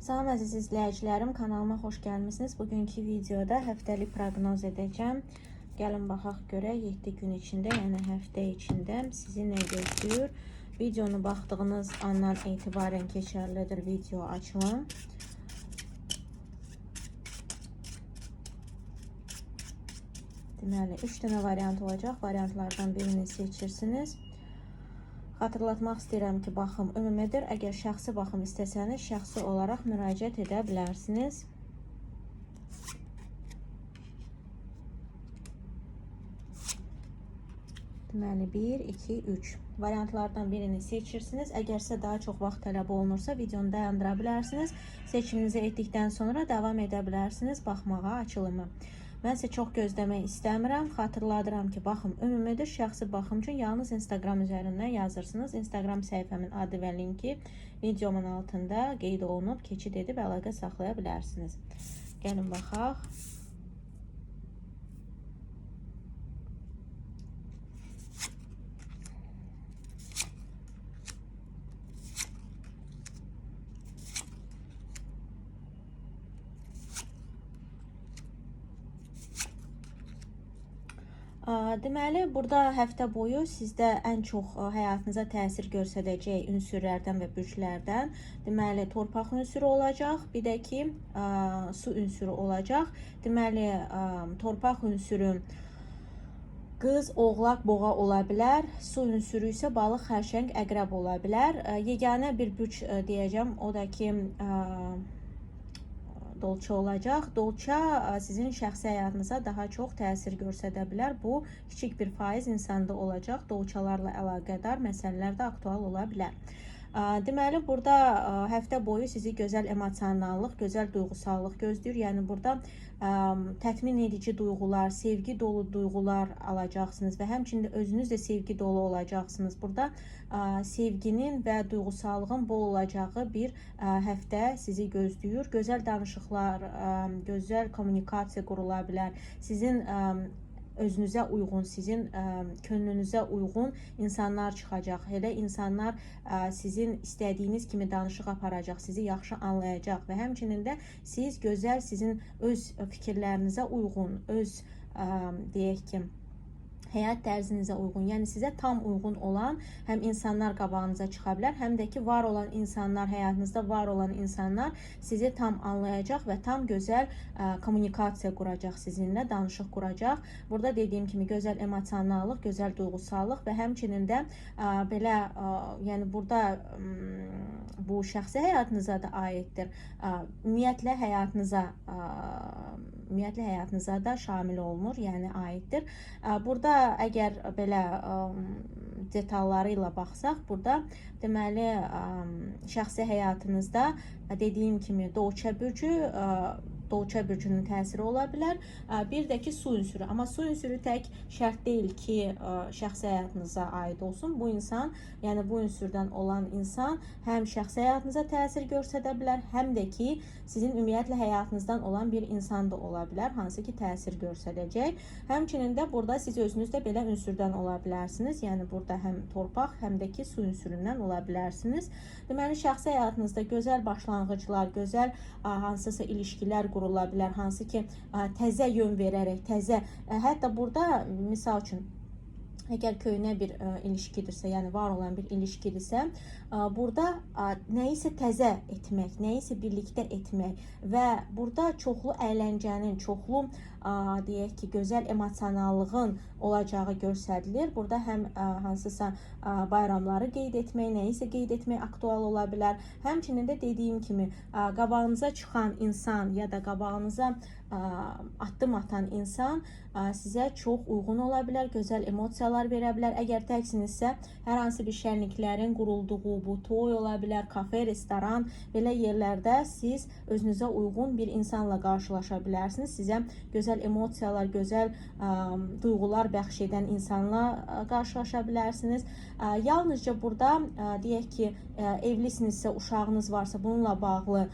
Salam əziz izləyicilərim, kanalıma xoş gəlmisiniz. Bugünkü videoda həftəlik proqnoz edəcəm. Gəlin baxaq görək 7 gün içində, yəni həftə içində sizi nə gözləyir. Videonu baxdığınız andan etibarən keçərlidir video açılım. Deməli 3 dənə variant olacaq. Variantlardan birini seçirsiniz. Xatırlatmaq istəyirəm ki, baxım ümumidir. Əgər şəxsi baxım istəsəniz, şəxsi olaraq müraciət edə bilərsiniz. Deməli 1, 2, 3 variantlardan birini seçirsiniz. Əgərsə daha çox vaxt tələb olunursa, videonu dayandıra bilərsiniz. Seçiminizi etdikdən sonra davam edə bilərsiniz baxmağa açılımı. Mən isə çox gözləmək istəmirəm. Xatırladıram ki, baxım ümumidir. Şəxsi baxım üçün yalnız Instagram üzərindən yazırsınız. Instagram səhifəmin adı və linki videomun altında qeyd olunub. Keçid edib əlaqə saxlaya bilərsiniz. Gəlin baxaq. Deməli, burada həftə boyu sizdə ən çox həyatınıza təsir göstərəcək ünsürlərdən və bürclərdən, deməli, torpaq ünsürü olacaq, bir də ki, su ünsürü olacaq. Deməli, torpaq ünsürü qız, oğlaq, boğa ola bilər, su ünsürü isə balıq, xərçəng, əqrəb ola bilər. Yeganə bir bürc deyəcəm, o da ki, Dolça olacaq. Dolça sizin şəxsi həyatınıza daha çox təsir göstərə bilər. Bu, kiçik bir faiz insanda olacaq. Dolçalarla əlaqədar məsələlər də aktual ola bilər. Deməli, burada həftə boyu sizi gözəl emosionallıq, gözəl duyğusallıq gözləyir. Yəni, burada tətmin edici duyğular, sevgi dolu duyğular alacaqsınız və həmçində özünüz də sevgi dolu olacaqsınız. Burada sevginin və duyğusallığın bol olacağı bir həftə sizi gözləyir. Gözəl danışıqlar, gözəl kommunikasiya qurula bilər. Sizin özünüzə uyğun, sizin könlünüzə uyğun insanlar çıxacaq. Elə insanlar sizin istədiyiniz kimi danışıq aparacaq, sizi yaxşı anlayacaq və həmçinin də siz gözəl, sizin öz fikirlərinizə uyğun, öz deyək ki, həyat tərzinizə uyğun, yəni sizə tam uyğun olan həm insanlar qabağınıza çıxa bilər, həm də ki, var olan insanlar, həyatınızda var olan insanlar sizi tam anlayacaq və tam gözəl kommunikasiya quracaq sizinlə, danışıq quracaq. Burada dediyim kimi gözəl emosionallıq, gözəl duyğusallıq və həmçinin də belə, yəni burada bu şəxsi həyatınıza da aiddir. Ümumiyyətlə həyatınıza da şamil olunur, yəni aiddir. Burada əgər belə detalları ilə baxsaq, burada deməli şəxsi həyatınızda dediyim kimi Dolça bürcünün təsiri ola bilər. Bir də ki, su ünsürü. Amma su ünsürü tək şərt deyil ki, şəxsi həyatınıza aid olsun. Bu insan, yəni bu ünsürdən olan insan həm şəxsi həyatınıza təsir göstərə bilər, həm də ki, sizin ümumiyyətlə həyatınızdan olan bir insan da ola bilər, hansı ki, təsir göstərəcək. Həmçinin də burada siz özünüz də belə ünsürdən ola bilərsiniz. Yəni burada həm torpaq, həm də ki, su ünsüründən ola bilərsiniz. Deməli, şəxsi həyatınızda gözəl başlanğıclar, gözəl hansısa ilişkilər qurula bilər, hansı ki, təzə yön verərək, hətta burada, misal üçün, əgər köhnə bir ilişkidirsə, yəni var olan bir ilişkidirsə, burada nəyisə təzə etmək, nəyisə birlikdə etmək və burada çoxlu əyləncənin, çoxlu deyək ki, gözəl emosionallığın olacağı göstərilir. Burada həm hansısa bayramları qeyd etmək, nəyisə qeyd etmək aktual ola bilər. Həmçinin də dediyim kimi, qabağınıza çıxan insan ya da qabağınıza addım atan insan sizə çox uyğun ola bilər, gözəl emosiyalar verə bilər. Əgər təksinizsə, hər hansı bir şənliklərin qurulduğu, bu toy ola bilər, kafe, restoran, belə yerlərdə siz özünüzə uyğun bir insanla qarşılaşa bilərsiniz. Sizə gözəl emosiyalar, gözəl duyğular bəxş edən insanla qarşılaşa bilərsiniz. Yalnızca burada deyək ki, evlisinizsə, uşağınız varsa, bununla bağlı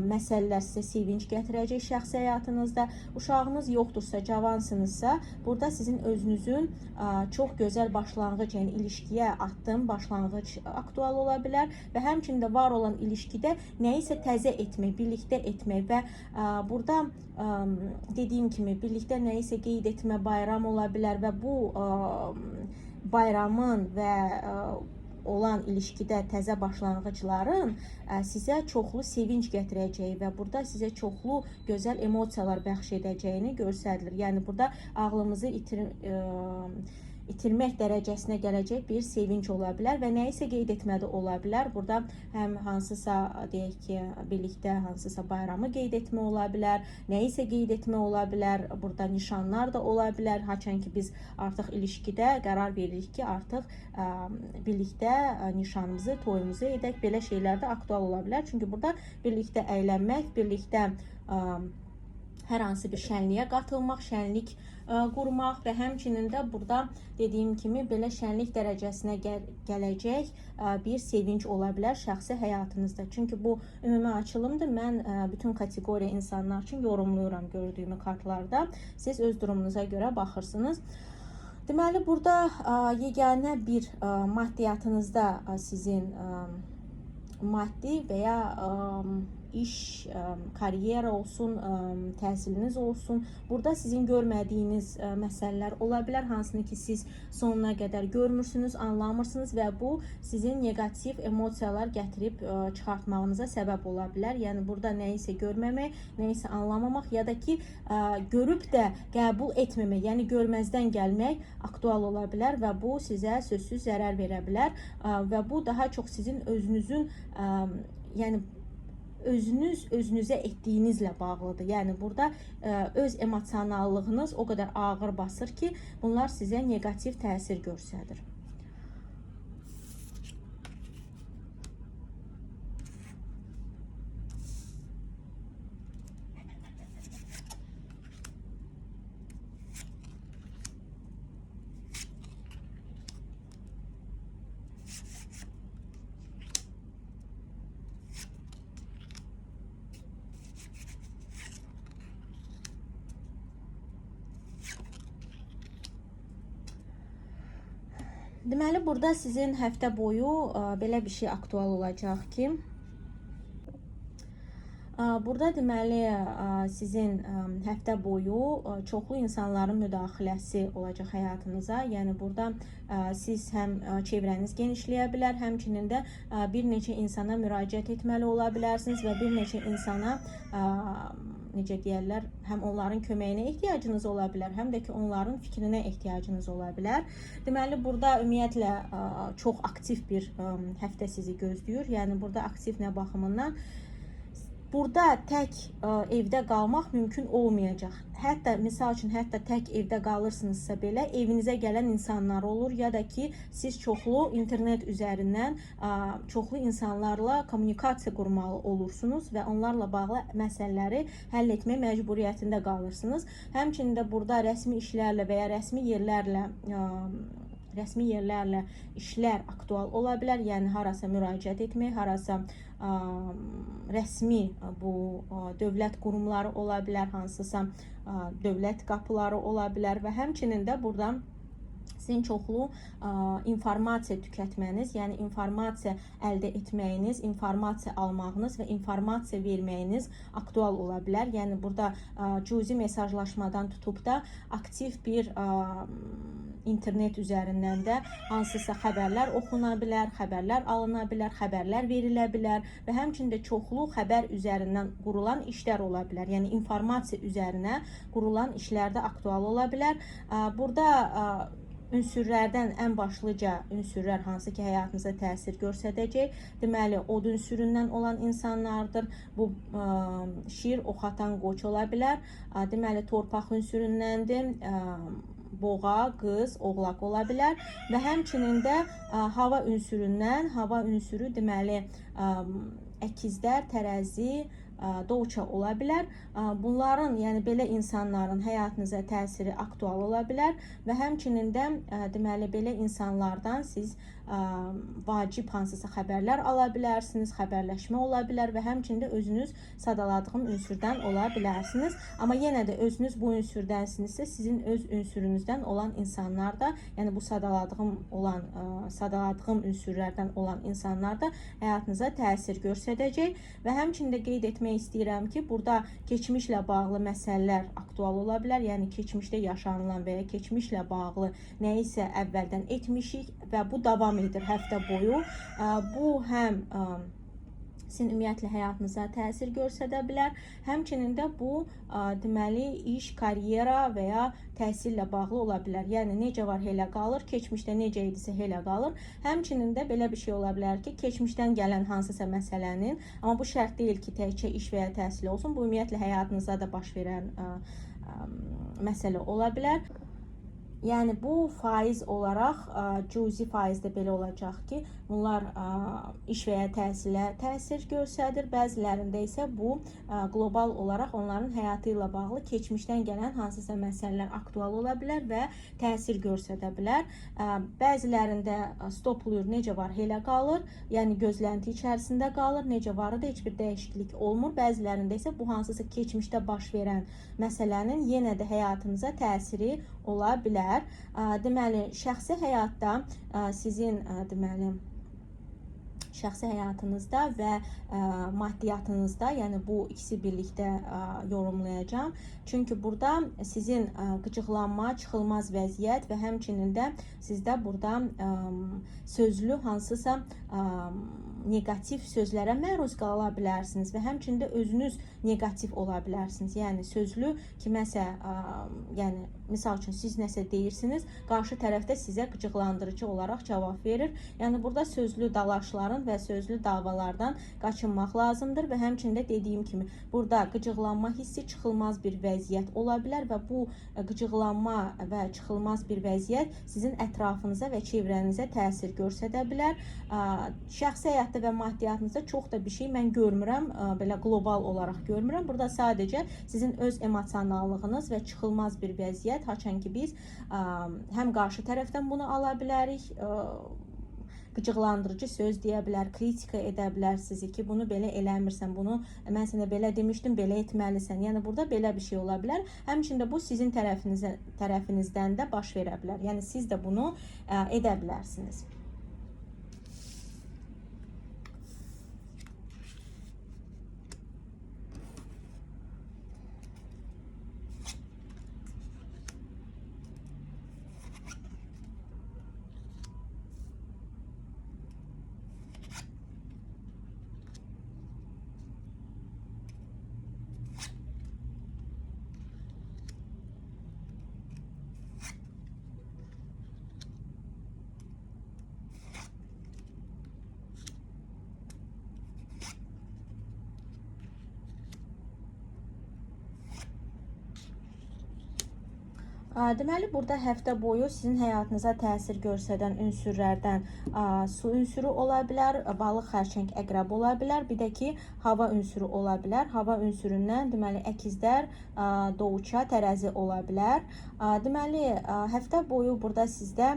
məsələlər sizə sevinç gətirəcək şəxsi həyatınızda. Uşağınız yoxdursa, cavansınızsa, burada sizin özünüzün çox gözəl başlanğıc, yəni ilişkiyə atdım, başlanğıc aktual ola bilər və həmçinin də var olan ilişkidə nəyisə təzə etmək, birlikdə etmək və burada dediyim kimi birlikdə nəyisə qeyd etmə, bayram ola bilər və bu bayramın və olan ilişkidə təzə başlanğıcların sizə çoxlu sevinç gətirəcəyi və burada sizə çoxlu gözəl emosiyalar bəxş edəcəyini göstərilir. Yəni burada ağlımızı itirmək dərəcəsinə gələcək bir sevinç ola bilər və nəyisə qeyd etmədə ola bilər. Burada həm hansısa deyək ki, birlikdə hansısa bayramı qeyd etmə ola bilər, nəyisə qeyd etmə ola bilər. Burada nişanlar da ola bilər. Haçan ki biz artıq ilişkidə qərar veririk ki, artıq birlikdə nişanımızı, toyumuzu edək. Belə şeylər də aktual ola bilər. Çünki burada birlikdə əylənmək, birlikdə hər hansı bir şənliyə qatılmaq, şənlik qurmaq və həmçinin də burada dediyim kimi belə şənlik dərəcəsinə gələcək bir sevinç ola bilər şəxsi həyatınızda. Çünki bu ümumi açılımdır. Mən bütün kateqoriya insanlar üçün yorumlayıram gördüyümü kartlarda. Siz öz durumunuza görə baxırsınız. Deməli, burada yeganə bir maddiyatınızda sizin maddi və ya iş, karyera olsun, təhsiliniz olsun. Burada sizin görmədiyiniz məsələlər ola bilər, hansını ki siz sonuna qədər görmürsünüz, anlamırsınız və bu sizin negativ emosiyalar gətirib çıxartmağınıza səbəb ola bilər. Yəni burada nəyisə görməmək, nəyisə anlamamaq ya da ki görüb də qəbul etməmək, yəni görməzdən gəlmək aktual ola bilər və bu sizə sözsüz zərər verə bilər və bu daha çox sizin özünüzün yəni özünüz özünüzə etdiyinizlə bağlıdır. Yəni burada öz emosionallığınız o qədər ağır basır ki, bunlar sizə negativ təsir göstərir. Deməli, burada sizin həftə boyu belə bir şey aktual olacaq ki, burada deməli sizin həftə boyu çoxlu insanların müdaxiləsi olacaq həyatınıza. Yəni burada siz həm çevrəniz genişləyə bilər, həmçinin də bir neçə insana müraciət etməli ola bilərsiniz və bir neçə insana necə deyərlər, həm onların köməyinə ehtiyacınız ola bilər, həm də ki onların fikrinə ehtiyacınız ola bilər. Deməli, burada ümumiyyətlə çox aktiv bir həftə sizi gözləyir. Yəni burada aktiv nə baxımından? Burada tək evdə qalmaq mümkün olmayacaq. Hətta misal üçün hətta tək evdə qalırsınızsa belə evinizə gələn insanlar olur ya da ki siz çoxlu internet üzərindən çoxlu insanlarla kommunikasiya qurmalı olursunuz və onlarla bağlı məsələləri həll etmək məcburiyyətində qalırsınız. Həmçinin də burada rəsmi işlərlə və ya rəsmi yerlərlə işlər aktual ola bilər. Yəni harasa müraciət etmək, harasa rəsmi bu dövlət qurumları ola bilər, hansısa dövlət qapıları ola bilər və həmçinin də burada sizin çoxlu informasiya tükətməniz, yəni informasiya əldə etməyiniz, informasiya almağınız və informasiya verməyiniz aktual ola bilər. Yəni burada cüzi mesajlaşmadan tutub da aktiv bir internet üzərindən də hansısa xəbərlər oxuna bilər, xəbərlər alına bilər, xəbərlər verilə bilər və həmçində çoxlu xəbər üzərindən qurulan işlər ola bilər. Yəni informasiya üzərinə qurulan işlər də aktual ola bilər. Burada ünsürlərdən ən başlıca ünsürlər hansı ki həyatınıza təsir göstərəcək. Deməli, od ünsüründən olan insanlardır. Bu şir, oxatan qoç ola bilər. Deməli, torpaq ünsüründəndir. Boğa, qız, oğlaq ola bilər və həmçinin də hava ünsüründən, hava ünsürü deməli əkizlər, tərəzi, doğuça ola bilər. Bunların, yəni belə insanların həyatınıza təsiri aktual ola bilər və həmçinin də deməli belə insanlardan siz vacib hansısa xəbərlər ala bilərsiniz, xəbərləşmə ola bilər və həmçinin də özünüz sadaladığım ünsürdən ola bilərsiniz. Amma yenə də özünüz bu ünsürdənsinizsə, sizin öz ünsürünüzdən olan insanlar da, yəni bu sadaladığım ünsürlərdən olan insanlar da həyatınıza təsir göstərəcək və həmçinin də qeyd etmək istəyirəm ki, burada keçmişlə bağlı məsələlər aktual ola bilər. Yəni keçmişdə yaşanılan və ya keçmişlə bağlı nə isə əvvəldən etmişik və bu davam edir həftə boyu. Bu həm sizin ümumiyyətlə həyatınıza təsir göstərə bilər. Həmçinin də bu deməli iş, karyera və ya təhsillə bağlı ola bilər. Yəni necə var elə qalır, keçmişdə necə idisə elə qalır. Həmçinin də belə bir şey ola bilər ki, keçmişdən gələn hansısa məsələnin, amma bu şərt deyil ki, təkcə iş və ya təhsil olsun, bu ümumiyyətlə həyatınızda da baş verən məsələ ola bilər. Yəni bu faiz olaraq cüzi faizdə belə olacaq ki, bunlar iş və ya təhsilə təsir göstərir. Bəzilərində isə bu qlobal olaraq onların həyatı ilə bağlı keçmişdən gələn hansısa məsələlər aktual ola bilər və təsir göstərə bilər. Bəzilərində stop buyur, necə var elə qalır, yəni gözlənti içərisində qalır, necə var da heç bir dəyişiklik olmur. Bəzilərində isə bu hansısa keçmişdə baş verən məsələnin yenə də həyatınıza təsiri ola bilər. Deməli, şəxsi həyatda sizin deməli şəxsi həyatınızda və maddiyyatınızda, yəni bu ikisi birlikdə yorumlayacağam. Çünki burada sizin qıcıqlanma, çıxılmaz vəziyyət və həmçinin də sizdə burada sözlü hansısa negativ sözlərə məruz qala bilərsiniz və həmçinin də özünüz negativ ola bilərsiniz. Yəni sözlü kiməsə, yəni misal üçün siz nəsə deyirsiniz, qarşı tərəfdə sizə qıcıqlandırıcı olaraq cavab verir. Yəni burada sözlü dalaşların və sözlü davalardan qaçınmaq lazımdır və həmçinin də dediyim kimi burada qıcıqlanma hissi, çıxılmaz bir vəziyyət ola bilər və bu qıcıqlanma və çıxılmaz bir vəziyyət sizin ətrafınıza və çevrənizə təsir göstərə bilər. Şəxsi həyatda və maddiyyatınızda çox da bir şey mən görmürəm, belə qlobal olaraq görmürəm. Burada sadəcə sizin öz emosionallığınız və çıxılmaz bir vəziyyət, haçan ki biz həm qarşı tərəfdən bunu ala bilərik, qıcıqlandırıcı söz deyə bilər, kritika edə bilər sizi ki, bunu belə eləmirsən, bunu mən sənə belə demişdim, belə etməlisən. Yəni burada belə bir şey ola bilər. Həmçində bu sizin tərəfinizdən də baş verə bilər. Yəni siz də bunu edə bilərsiniz. Deməli, burada həftə boyu sizin həyatınıza təsir göstərən ünsürlərdən su ünsürü ola bilər, balıq, xərçəng, əqrəb ola bilər, bir də ki, hava ünsürü ola bilər. Hava ünsüründən deməli əkizlər, doğuça, tərəzi ola bilər. Deməli, həftə boyu burada sizdə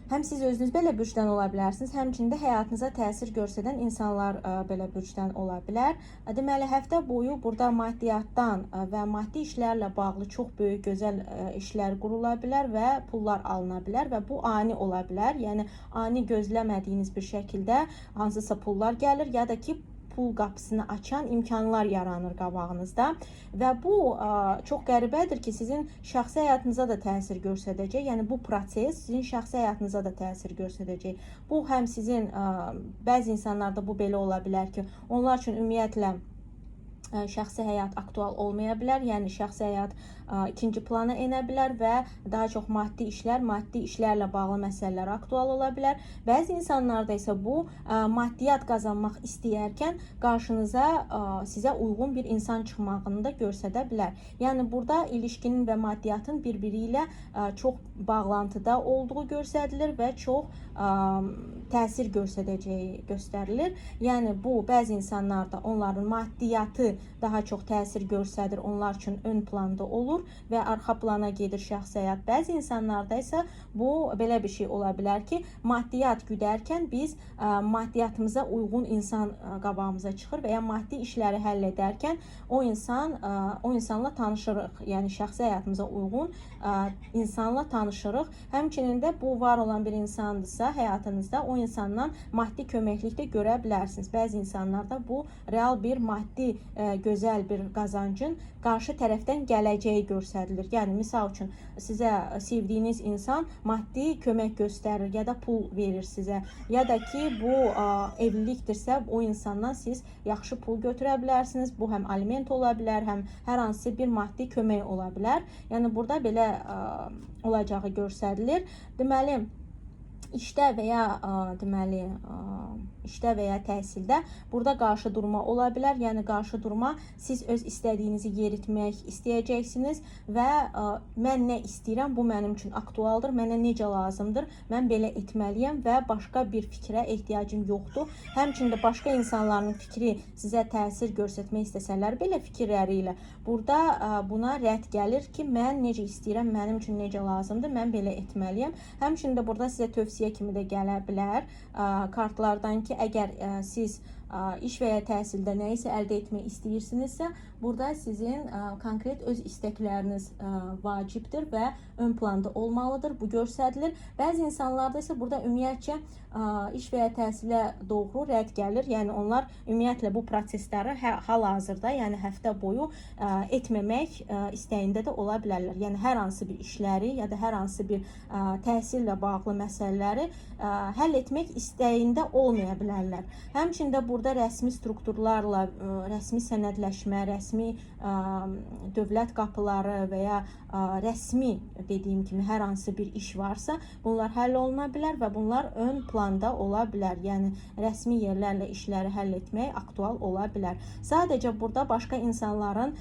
həm siz özünüz belə bürcdən ola bilərsiniz, həmçində həyatınıza təsir göstərən insanlar belə bürcdən ola bilər. Deməli, həftə boyu burada maddiyyatdan və maddi işlərlə bağlı çox böyük, gözəl işlər qurula bilər və pullar alına bilər və bu ani ola bilər. Yəni, ani gözləmədiyiniz bir şəkildə hansısa pullar gəlir ya da ki, pul qapısını açan imkanlar yaranır qabağınızda və bu çox qəribədir ki, sizin şəxsi həyatınıza da təsir göstərəcək. Yəni bu proses sizin şəxsi həyatınıza da təsir göstərəcək. Bu həm sizin bəzi insanlarda bu belə ola bilər ki, onlar üçün ümumiyyətlə şəxsi həyat aktual olmaya bilər. Yəni şəxsi həyat ikinci plana enə bilər və daha çox maddi işlərlə bağlı məsələlər aktual ola bilər. Bəzi insanlarda isə bu maddiyat qazanmaq istəyərkən qarşınıza sizə uyğun bir insan çıxmağını da göstərə bilər. Yəni burada ilişkinin və maddiyatın bir-biri ilə çox bağlantıda olduğu göstərilir və çox təsir göstərəcəyi göstərilir. Yəni bu bəzi insanlarda onların maddiyatı daha çox təsir göstərir, onlar üçün ön planda olur və arxa plana gedir şəxsi həyat. Bəzi insanlarda isə bu belə bir şey ola bilər ki, maddiyat güdərkən biz maddiyatımıza uyğun insan qabağımıza çıxır və ya maddi işləri həll edərkən o insanla tanışırıq. Yəni şəxsi həyatımıza uyğun insanla tanışırıq. Həmçinin də bu var olan bir insandırsa həyatınızda o insandan maddi köməklik də görə bilərsiniz. Bəzi insanlarda bu real bir maddi gözəl bir qazancın qarşı tərəfdən gələcəyi göstərilir. Yəni misal üçün sizə sevdiyiniz insan maddi kömək göstərir ya da pul verir sizə. Ya da ki bu evlilikdirsə o insandan siz yaxşı pul götürə bilərsiniz. Bu həm aliment ola bilər, həm hər hansı bir maddi kömək ola bilər. Yəni burada belə olacağı göstərilir. Deməli işdə və ya təhsildə burada qarşıdurma ola bilər. Yəni qarşıdurma siz öz istədiyinizi yeritmək istəyəcəksiniz və mən nə istəyirəm, bu mənim üçün aktualdır, mənə necə lazımdır, mən belə etməliyəm və başqa bir fikrə ehtiyacım yoxdur. Həmçinin başqa insanların fikri sizə təsir göstərmək istəsələr belə fikirləri ilə burada buna rədd gəlir ki, mən necə istəyirəm, mənim üçün necə lazımdır, mən belə etməliyəm. Həmçinin də burada sizə tövsiyə kimi də gələ bilər kartlardan ki, əgər siz iş və ya təhsildə nə isə əldə etmək istəyirsinizsə, burada sizin konkret öz istəkləriniz vacibdir və ön planda olmalıdır. Bu göstərilir. Bəzi insanlarda isə burada ümumiyyətcə iş və ya təhsilə doğru rədd gəlir. Yəni onlar ümumiyyətlə bu prosesləri hal-hazırda, yəni həftə boyu etməmək istəyində də ola bilərlər. Yəni hər hansı bir işləri ya da hər hansı bir təhsillə bağlı məsələləri həll etmək istəyində olmaya bilərlər. Həmçində burada rəsmi strukturlarla, rəsmi sənədləşmə, rəsmi dövlət qapıları və ya rəsmi dediyim kimi hər hansı bir iş varsa, bunlar həll oluna bilər və bunlar ön planda ola bilər. Yəni rəsmi yerlərlə işləri həll etmək aktual ola bilər. Sadəcə burada başqa insanların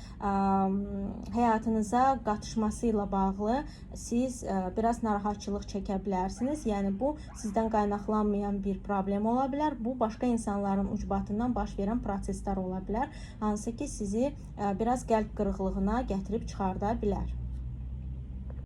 həyatınıza qatışması ilə bağlı siz biraz narahatçılıq çəkə bilərsiniz. Yəni bu sizdən qaynaqlanmayan bir problem ola bilər. Bu başqa insanların ucbatından baş verən proseslər ola bilər, hansı ki sizi biraz qəlb qırıqlığına gətirib çıxarda bilər.